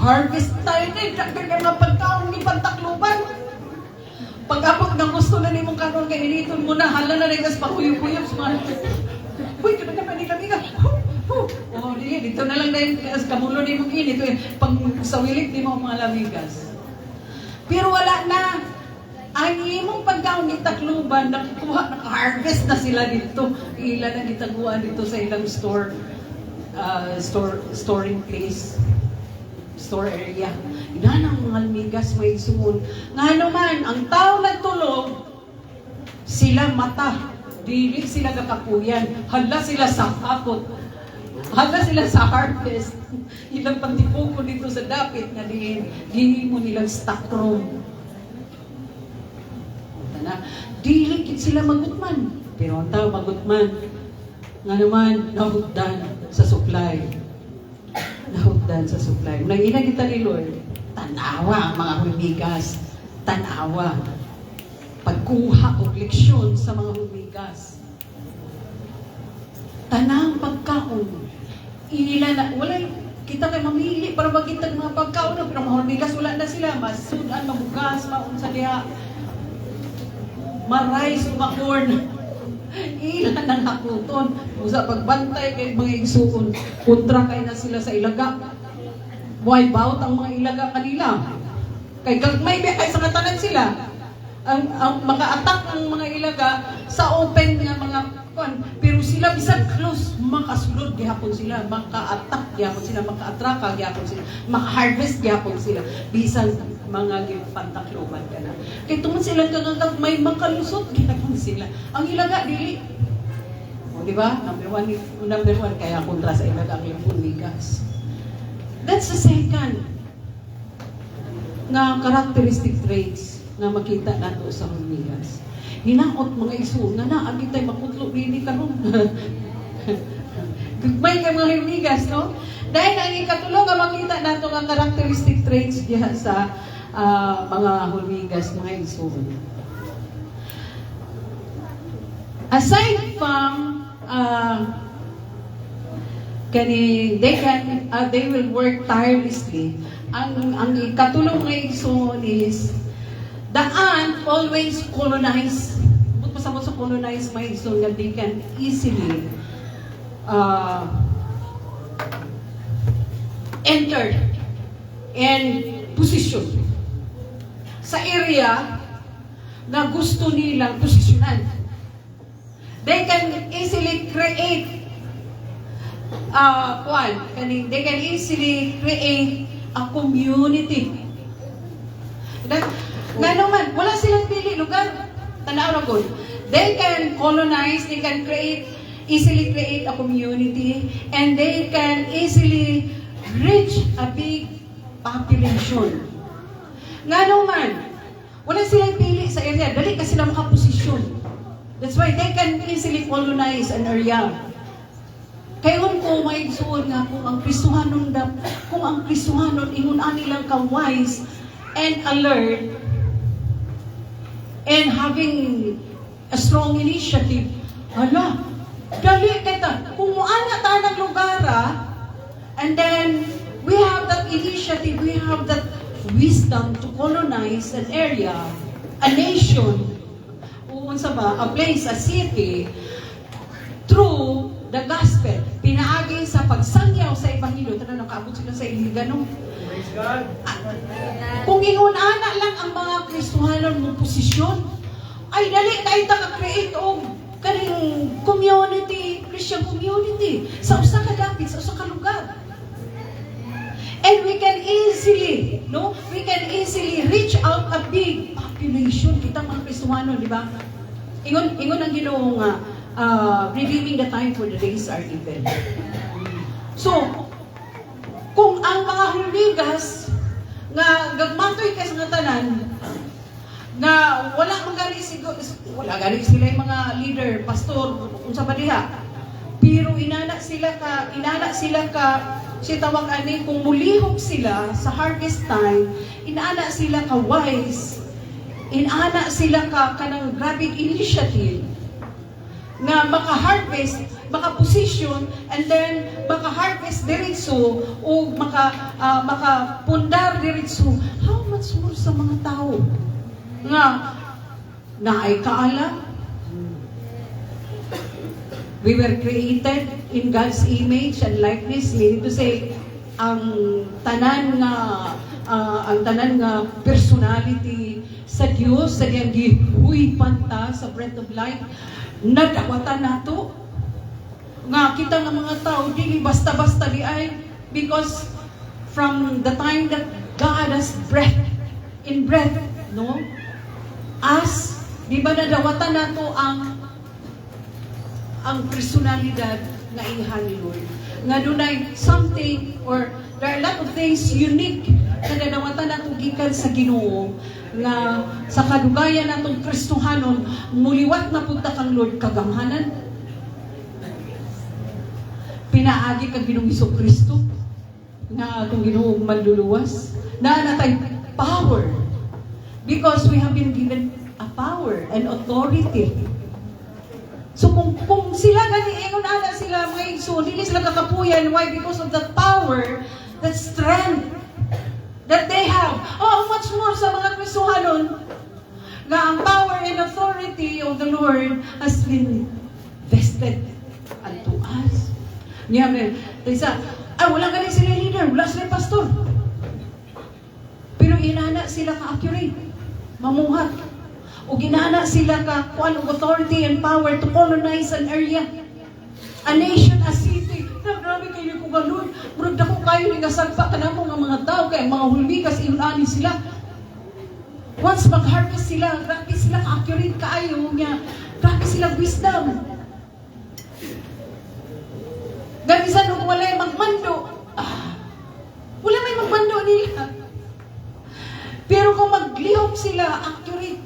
harvest time din, dagdag ang mga pagkaon ni pantakluban. Pag-abot ng gusto na ni mong kanon kay initon mo na, hala na rin kas pakuyog-kuyog sa mga. Uy, ito na naman ni kami ka. Oh, dito na lang dahil kamulo ni mong init. Pag sa wilik ni mo mga lamigas. Pero wala na. Ang imong pagkaon ni takluban, naka-harvest na sila dito. Ilan ang itaguan dito sa ilang storing place. Store area. Inanang mga lumigas may sumun. Nga naman, ang tao nagtulog, sila mata. Dili sila kakapuyan. Hala sila sa hakot. Hala sila sa harvest. Ilang pantipuko dito sa dapit na dihin mo nilang stock room. Dili sila magutman. Pero ang tao magutman. Nga naman, nahugdan sa supply. Nahugdan sa supply. Nangina kita ni Lord, tanawa ang mga hulmigas. Tanawa. Pagkuha o leksyon sa mga hulmigas. Tanang pagkaon. Ila na, wala, kita kayo mamili para magkita ng mga pagkaon. Pero mga hulmigas, wala na sila. Masudan, mabugas, maunsa diha. Ma-rice, ma-corn. Ilan ang hakuton. Sa pagbantay kay mga igsuon, kontra kay na sila sa ilaga. Buhay baut ang mga ilaga kanila. Kay may ay sa katanan sila. Ang maka-attack ng mga ilaga sa open nga mga pero sila bisan close, makasulod gihapon sila, maka-attack gihapon sila, maka-atraka gihapon sila, maka-harvest gihapon sila. Bisan mga pantakloban ka na. Kaya tungkol silang kagagag, may makalusot gihapon sila. Ang ilaga, dili. O, di ba? Number one, kaya kontra sa ilaga ang hulmigas. That's the second nga characteristic traits na makita nato sa hulmigas. Hinaot mga iso, nga naagi tayo makutlo rini karon. Gagmay kay mga hulmigas, no? Dahil ang ikatulong nga makita nato nga characteristic traits diha sa mga hulmigas, mga iso. Aside from they will work tirelessly. Ang ikatulong nga iso is the ant always colonize. Pasabot sa colonize may iso nga they can easily enter and position sa area na gusto nilang posisyonan. They can easily create they can easily create a community. Nga naman, wala silang pili lugar. Tanaw na good. They can colonize, they can easily create a community, and they can easily reach a big population. Nga naman, wala silang pili sa area. Dali ka sila makaposisyon. That's why they can easily colonize an area. Kayon ko may igsuon nga kung ang Kristohanon ingon nilang ka-wise and alert and having a strong initiative. Hala, dali kita. Kung muana ta ng lugar, and then we have that initiative, we have that wisdom to colonize an area, a nation, a place, a city, through the gospel. Pinaagi sa pagsangyaw sa Ebanghelyo. Tara, nakaabot sila sa iligan, no? Praise God. Kung ingon-ana lang ang mga Kristohanon mong posisyon, ay dali tayo ka-create o kaning community, Christian community, sa usa ka dapit, sa usa ka lugar. And we can easily reach out a big population. Kita mga Kristohanon, di ba? Ingon ang Ginoo nga, redeeming the time for the days are evil. So, kung ang mga huligas nga gagmatoy ka sa tanan na wala gani sila yung mga leader, pastor, unsa ba diha, pero inana sila ka si tawag ani kung mulihok sila sa harvest time, inana sila ka wise, inana sila ka kanang grabe initiative nga maka-harvest, maka-position, and then maka-harvest diretso o maka-pundar diretso. How much more sa mga tao nga naay kaalam? We were created in God's image and likeness, meaning to say ang tanan nga personality sa Dios sa diyang gihuy-pan ta sa breath of life, nadawatan nato nga kita nga mga tao dili basta-basta di ay, because from the time that God has breath, no, as di ba nadawatan nato ang personalidad na iha ni Lord, nga dunay something, or there are a lot of things unique na nadawatan nato gikan sa Ginoo, nga sa kadugayan natong Kristohanon, muliwat na punta kang Lord kagamhanan. Pinaagi kang Ginoong Hesukristo nga atong Ginoo manluluwas. Na natay power. Because we have been given a power and authority. So kung sila ingon ana sila mga igsoon, dili sila kakapuyan. Why? Because of that power, that strength that they have. Oh, much more sa mga Kristohanon nga ang power and authority of the Lord has been vested unto us. Niya may wala galing sila leader, wala sila pastor. Pero inana sila ka-accurate, mamuhat. O ginana sila ka kuan og authority and power to colonize an area, a nation, a city. Grabe kayo ko galon. Murag dako kayo ni gasagpa kanamo nga mga tao kay mga hulmigas inani sila. Once mag-harvest sila, grabe sila ka-accurate kaayo niya. Grabe sila wisdom. Gamisan kung walay magmando. Wala may magmando nila. Pero kung maglihok sila, accurate,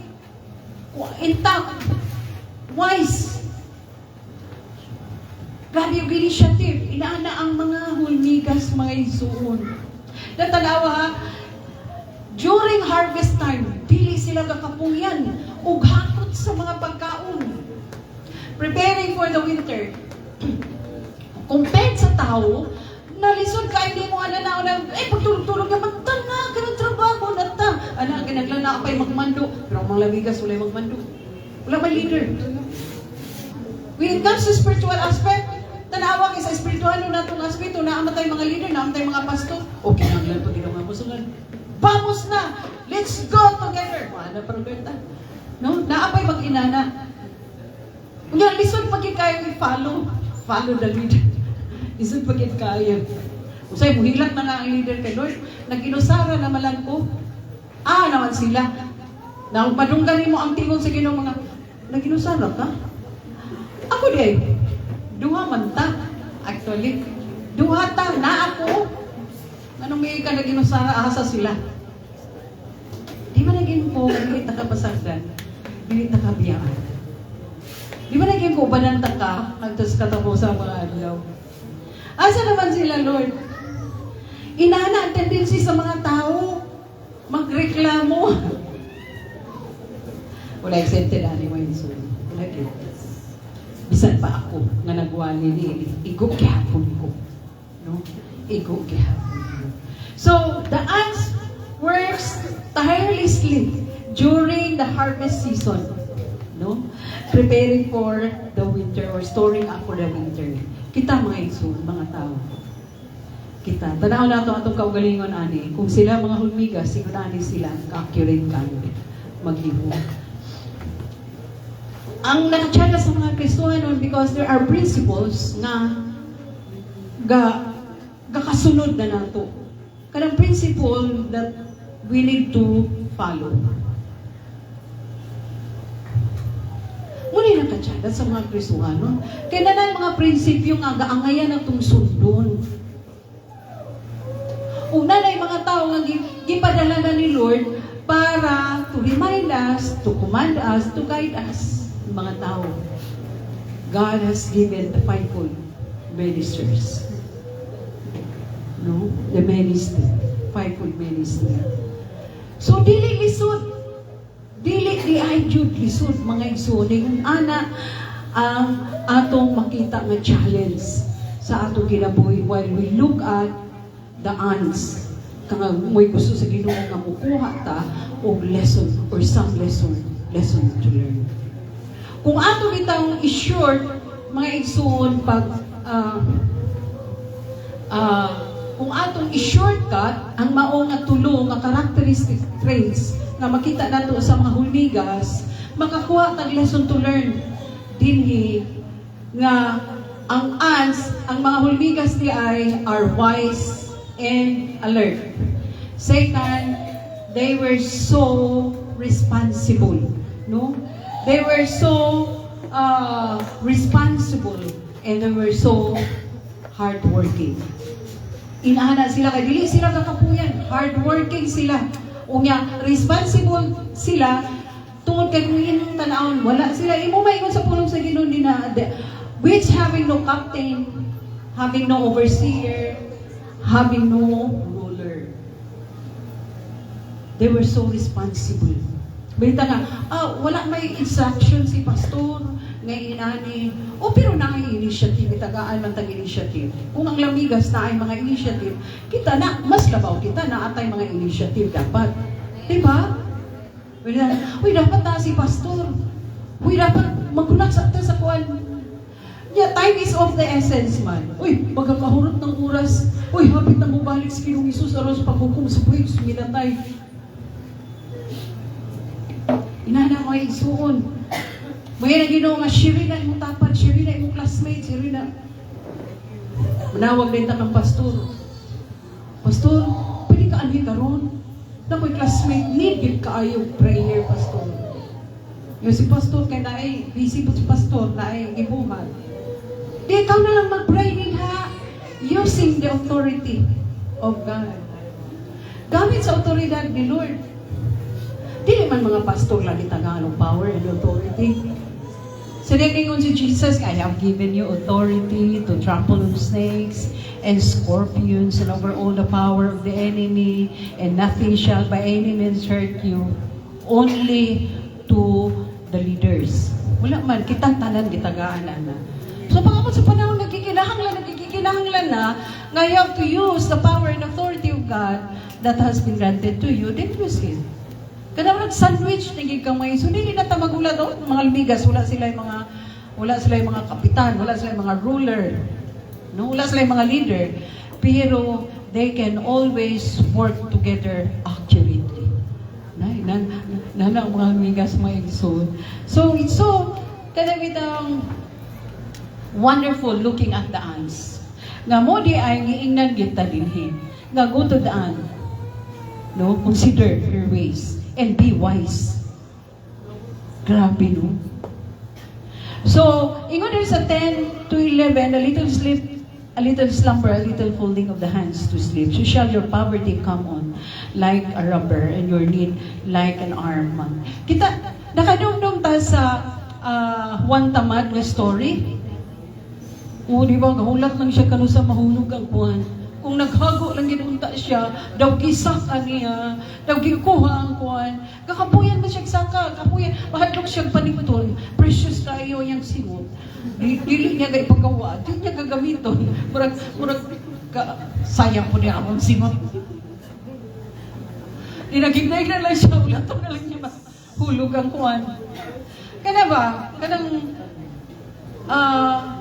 intact, wise, grabe yung initiative. Inaana ang mga hulmigas, mga isuon. Natanawa ha, during harvest time, dili sila kakapuyan ug hakot sa mga pagkaon. Preparing for the winter. Compared sa tao, nalisod ka, hindi mo na pagtulog-tulog na magtana, ganang trabaho na ta. Ginaglan na kapay magmando. Pero ang mga labigas, wala magmando. Wala may leader. When it comes to spiritual aspect, tanawa kayo sa spiritual na itong aspeto, naamatay mga leader, naamatay mga pastor. Okay, naglan pag ginawa mo sungan. Vamos na! Let's go together! ana pero Berta. No, naapay mag-inana. Nga, lisod pagin kayo i-follow. Follow the leader. Lisod pagin kayo. Usay, muhilang na nga ang leader kay Lord. Nag-inusara na malang ko. Naman sila. Nang padunggan mo ang tingog sa Ginoo mga, nag-inusara ka? Ako di duha man ta. Actually, duha ta na ako. Anong may ka nag-inusara, asa sila? Di ba naging po, bilit na kapasagdan, bilit na kabiyaan? Di ba naging po, bananta ka, hanggang katapos sa mga adlaw? Asa naman sila, Lord? Inana ang tendency sa mga tao, magreklamo. Wala accepted anyway, so, wala yun. Bisan pa ako, nga nagwali ni igo kihapon ko. No? Igo kihapon ko. So, the ants works tirelessly during the harvest season, no? Preparing for the winter or storing up for the winter. Kita mga igsoon, mga tao. Kita. Tanaw na ito atong kaugalingon ani. Kung sila mga hulmigas, sigurani sila accurate kayo maghibo. Ang nakatsaga sa mga Kristohanon because there are principles na gakasunod na nato. Kanang principle that we need to follow. Muli nakatsaga sa mga Kristohanon. Kaya na mga prinsipyo nga gaangayan natong sundon. Una na yung mga tao nga gipadala na ni Lord para to remind us, to command us, to guide us. Mga tao. God has given the fivefold ministers. No? The ministry. Fivefold ministry. So, dili lisod. Dili di ay jud lisod mga igsoon. Ana ang atong makita nga challenge sa atong kinabuhi while we look at the ants. Kung may gusto sa Ginoo nga mukuha ta og lesson or some lesson to learn. Kung ato itang i-short, mga igsoon, kung atong i-shortcut, ang maong nga tulo, nga characteristic traits, na makita nato sa mga hulmigas, makakuha tag lesson to learn. Dinhi, nga ang ants, ang mga hulmigas ni ay are wise and alert. Second, they were so responsible. No? They were so responsible and they were so hardworking. Inaana sila kay dili sila kakapuyan, hardworking sila. Unya responsible sila tungod kay kung inyong tanawon wala sila imo maingon sa pulong sa Ginoo ni na which having no captain, having no overseer, having no ruler. They were so responsible. Balita nga, wala may instruction si pastor, ngay inani. Pero na ay initiative, itagaan man tag initiative. Kung ang lamigas na ay mga initiative, kita na, mas labaw kita na atay mga initiative dapat. Diba? Uy, dapat na si pastor. Uy, dapat magkunat sa kuwan. Yeah, time is of the essence man. Uy, pagkakahurot ng oras. Uy, hapit na mubalik si Kinong Isus aros paghukom sa buhay, suminatay. Inana ko ay isuon. May na Ginoo nga, Shirina imong tapat, Shirina imong classmate, Shirina. Manawag din ta ng pastor. Pastor, pwede ka anhi karon? Na ko'y classmate, need kaayo prayer, pastor. Yung si pastor, kaya na ay, busy po si pastor, na ay gibuhat. Di ikaw na lang mag-pray din ha, using the authority of God. Gamit sa autoridad ni Lord. Di man mga pastor lagi tagaan ng power and authority. So ningon si Jesus, I have given you authority to trample on snakes and scorpions and over all the power of the enemy, and nothing shall by any means hurt you, only to the leaders. Wala man, kitang tanan gitagaan na. So pangapot sa panahon nagkikinahanglan na, nga you have to use the power and authority of God that has been granted to you, then use it. Kada nag-sandwich naging kamay. So hindi na tamagula doon, mga lumigas, wala sila yung mga kapitan, wala sila yung mga ruler, no? Wala sila yung mga leader. Pero they can always work together accurately. nana ang mga migas mga igsoon. So it's so kanang wonderful looking at the ants. Nga mo di ay giingnan kita dinhi. Nga go to the ant. No, consider your ways and be wise. Grabe, no? So, ingon din sa 10 to 11, a little sleep, a little slumber, a little folding of the hands to sleep. So shall your poverty come on like a rubber and your need like an arm. Kita, nakadumdum ta sa Juan Tamad na story. O, di ba, gahulat lang siya kano sa mahulog ang Juan. Kung naghago lang ginunta siya, daw gisaka niya, daw gikuha ang Juan. Kakapuyan ba siya saka? Kapuyan, mahadlok siyang panington. Precious kayo niyang simot. Dili niya gay paggawa, di niya gagamiton. Murag, sayang po niya akong simot. Dinagignay na lang siya, ulat na lang niya mahulog ang Juan. Kana ba? Kanang,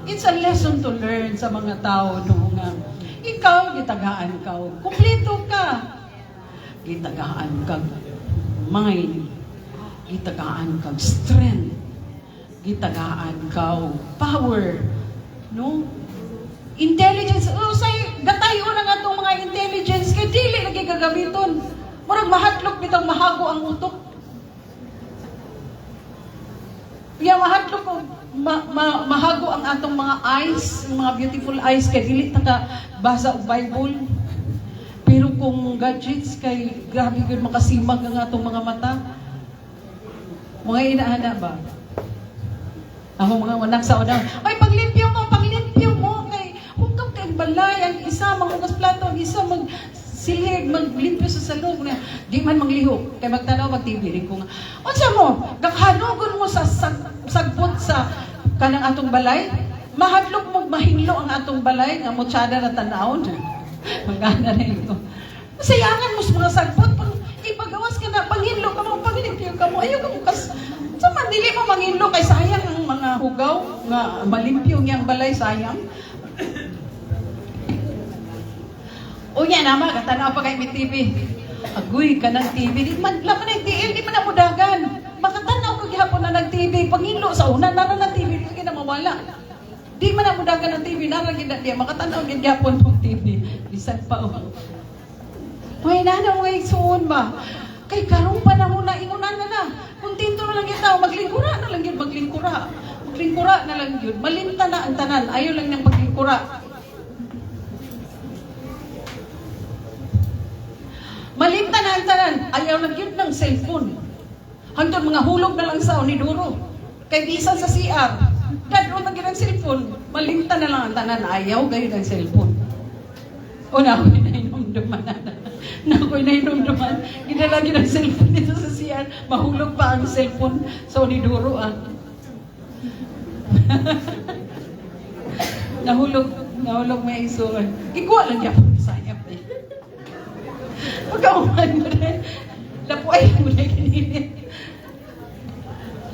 it's a lesson to learn sa mga tao no nga. Ikaw, gitagaan ka. Kumplito ka. Gitagaan kag mind. Gitagaan kag strength. Gitagaan ka power. No? Intelligence. Oh, say, gatayo na nga itong mga intelligence kay dili lagi gagamiton. Murag mahatlok bitang mahago ang utok. Mahatlok ko mahago ang atong mga eyes, mga beautiful eyes kay dili ta basa og Bible. Pero kung gadgets kay grabe gyud makasimag ang atong mga mata. Mga inaana ba? Ako mga anak sa una, ay paglimpyo mo kay hukam kay balay ang isa manghugas plato, ang isa silig maglimpyo sa salong na di man manglihok kay magtanaw mag-TV rin ko nga. Unsa mo? Gakhanugon mo sa sagbot sa kanang atong balay, mahadlok mo mahinglo ang atong balay nga motsada na tanawon. Magana na ito. Masayangan mo sa mga sagbot pag ipagawas ka na panghinlo ka mo paglimpyo ka mo ayo ka mo kas sa man dili mo manghinlo kay sayang ang mga hugaw nga malimpyo niyang balay sayang. Unya nama katanaw pa kay TV. Agoy ka ng TV, di man laman ng DL, di man na mudagan. Makatanaw ko gihapon na nag-TV, panghinlo sa una, nara na TV, di na mawala. Di man na mudagan ng TV, nara gina diya, makatanaw gihapon ng TV. Bisan pa o. May nana mo ngay suon ba? Kay karong panahon na, ingunan na. Kung tinto na lang yung tao, maglingkura na lang yun, maglingkura. Maglingkura na lang yun. Malinta na ang tanan, ayaw lang niyang maglingkura. Malimta na ang tanan, ayaw na yun ng cellphone. Hanggang mga hulog na lang sa Uniduro. Kay bisan sa CR, dadro na ang cellphone. Malimta na lang ang tanan, ayaw gayon ang cellphone. O na ako'y nainomduman na. Na ako'y nainomduman. Ginalagi ng cellphone dito sa CR. Mahulog pa ang cellphone sa Uniduro. Nahulog may isuon. Ikuha lang niya po sayap eh. Pagkauman mo rin, lapuay mo na gininit.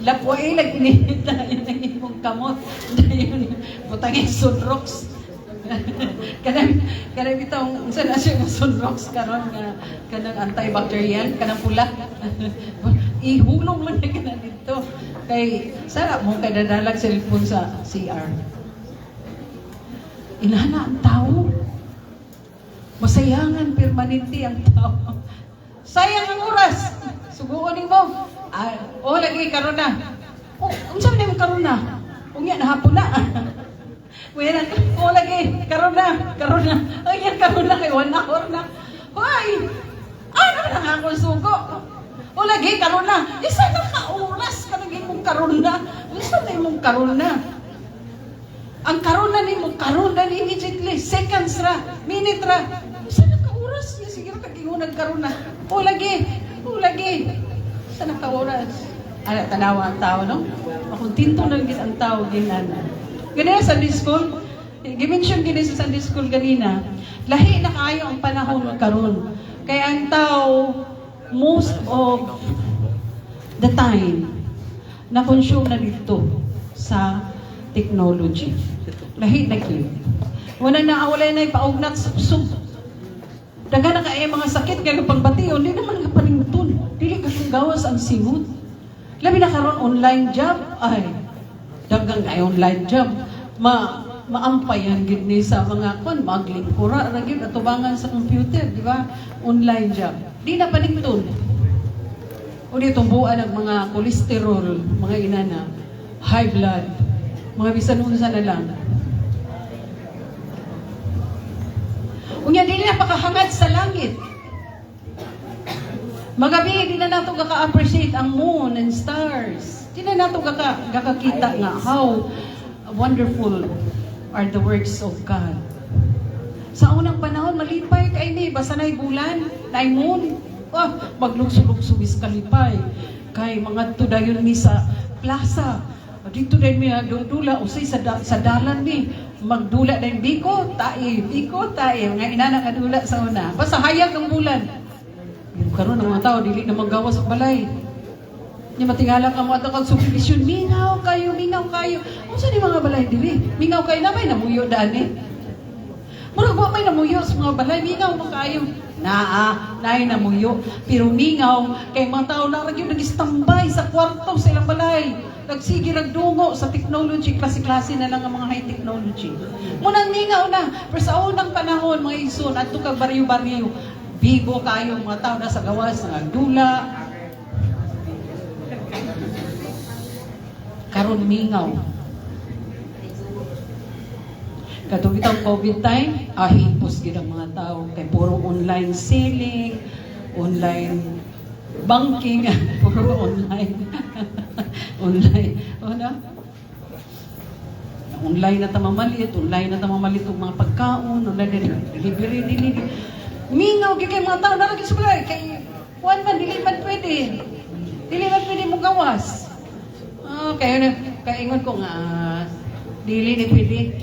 Lapuay lang gininit dahil ng imong kamot. Dahil butangin sunrocks. Kanang itong, saan na siya sunrocks karon nga, kanang antibacterial, kanang pula. Ihulong mo na ka dito. Kay, sarap mo kay dadalag cellphone sa CR. Inana ang tao. Masayangan permanente ang tao. Sayang ang oras. Suguonin mo. Lagi karon na. Unsa man mo karon na? Unya na hapon na. Wala lagi karon na. Ay karon na kay 1 hour na. Hoy. Ano na ako sugo? Lagi karon na. Isa na ka oras ka naging mong karon na. Unsa na imong karon na? Ang karon na immediately, seconds ra, minute ra. Saan ka oras? Sige ka gingunag karon na. Lagi. Saan ka oras? Tanawa ang tao, no? Akong tinto na gid ang tao ginana. Ganyan sa Sunday school, gimension gini sa Sunday school ganina. Lahi na kaayo ang panahon karon. Kaya ang tao most of the time na consume na dito sa technology. Lahi na kayo. Wala na awalay na ipaugnat sub. Daga na kaya mga sakit kaya pagbatiyon, hindi naman kapanington. Dili ka kung gawas ang simut. Labi na karon online job, ay, dagang ay online job, maampayan gid ni sa mga maglingkura ra gyud atubangan sa computer, di ba? Online job. Di na panington. O di tumbuan ang mga cholesterol, mga inana, high blood, mga bisan unsa na lang. Unya dili na pakahangad sa langit. Magabi di na nato gaka-appreciate ang moon and stars. Di na nato gakakita nga how wonderful are the works of God. Sa unang panahon, malipay kay ni, basta na'y bulan, na'y moon, maglugso-lugso bis kalipay. Kay mga tudayon mi sa plaza, dito din mi dula, usay sa dalan mi, magdula din, biko, tae, mga inana kadula sa una. Basta hayag ang bulan. Yung karon ng mga tao, dili na magawas ang balay. Ni matingala ka mo at kag subdivision, mingaw kayo. Unsa ni mga balay dili? Mingaw kayo na may namuyo daan eh. Murag wa may namuyo sa mga balay, mingaw mo kayo. Naay namuyo. Pero mingaw kay mga tao na ra gyud nag-standby sa kwarto sa ilang balay. Nagsige nagdungo sa technology, klase-klase na lang ang mga high technology. Munang mingaw na, pero sa unang panahon mga igsoon adto kag baryo-baryo, bigo kayo mga tao na sa gawas nagdula. Karon mingaw. Katong itong COVID time, hipos gid ang mga tao kay puro online selling, online banking, puro online. Online. Online na tamamalit og mga pagkaon, online delivery. Mingaw gid kay mga tao na lagi sa balay kay kuan man dili man pwede. Dili man pwede mo gawas. Kayo na, kaingon ko nga, dili ni pwede.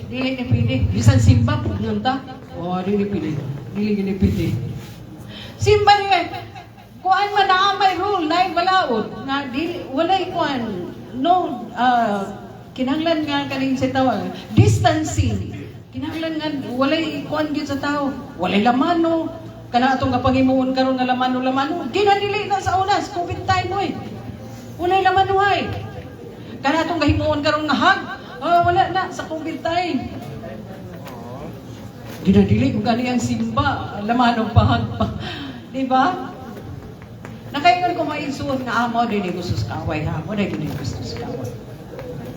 Bisan simba, pugnanta. Dili ni pwede. Simba niya, kuan man na may rule, na balaod, nga walay kuan, no, kinahanglan nga kaning sa tawag, distancing. Kinahanglan nga, walay kuan gyud sa tao, walay lamano, kana atong kapangimuon karon nga lamano, ginadili na sa unas, COVID time mo eh. Walay lamano ay. Kana itong gahimuon karong nahag, wala na sa COVID time. Dinadili mo gani ang simba, lamanong pahag pa. Diba? Nakaingon ko maisuot na amo, dili gusto sa kaway ha. Mo dili gusto sa kaway.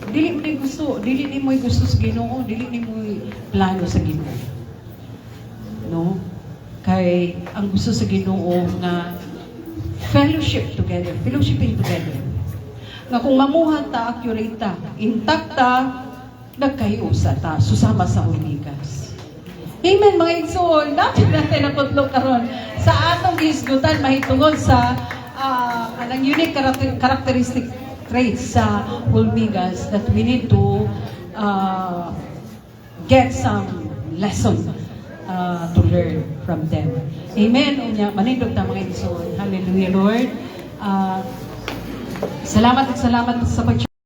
Dili mo gusto sa Ginoo, dili ni mo plano sa Ginoo. No? Kay ang gusto sa Ginoo nga fellowshipping together. Nga kung mamuhat ta, accurate ta, intact ta, nagkahiusa ta, susama sa hormigas. Amen, mga igsoon. Natin naputlo karon sa atong gisgutan mahitungod sa anang unique characteristic traits sa hormigas that we need to get some lesson to learn from them. Amen. Unya, manindog ta mga igsoon. Hallelujah, Lord. Salamat sa pag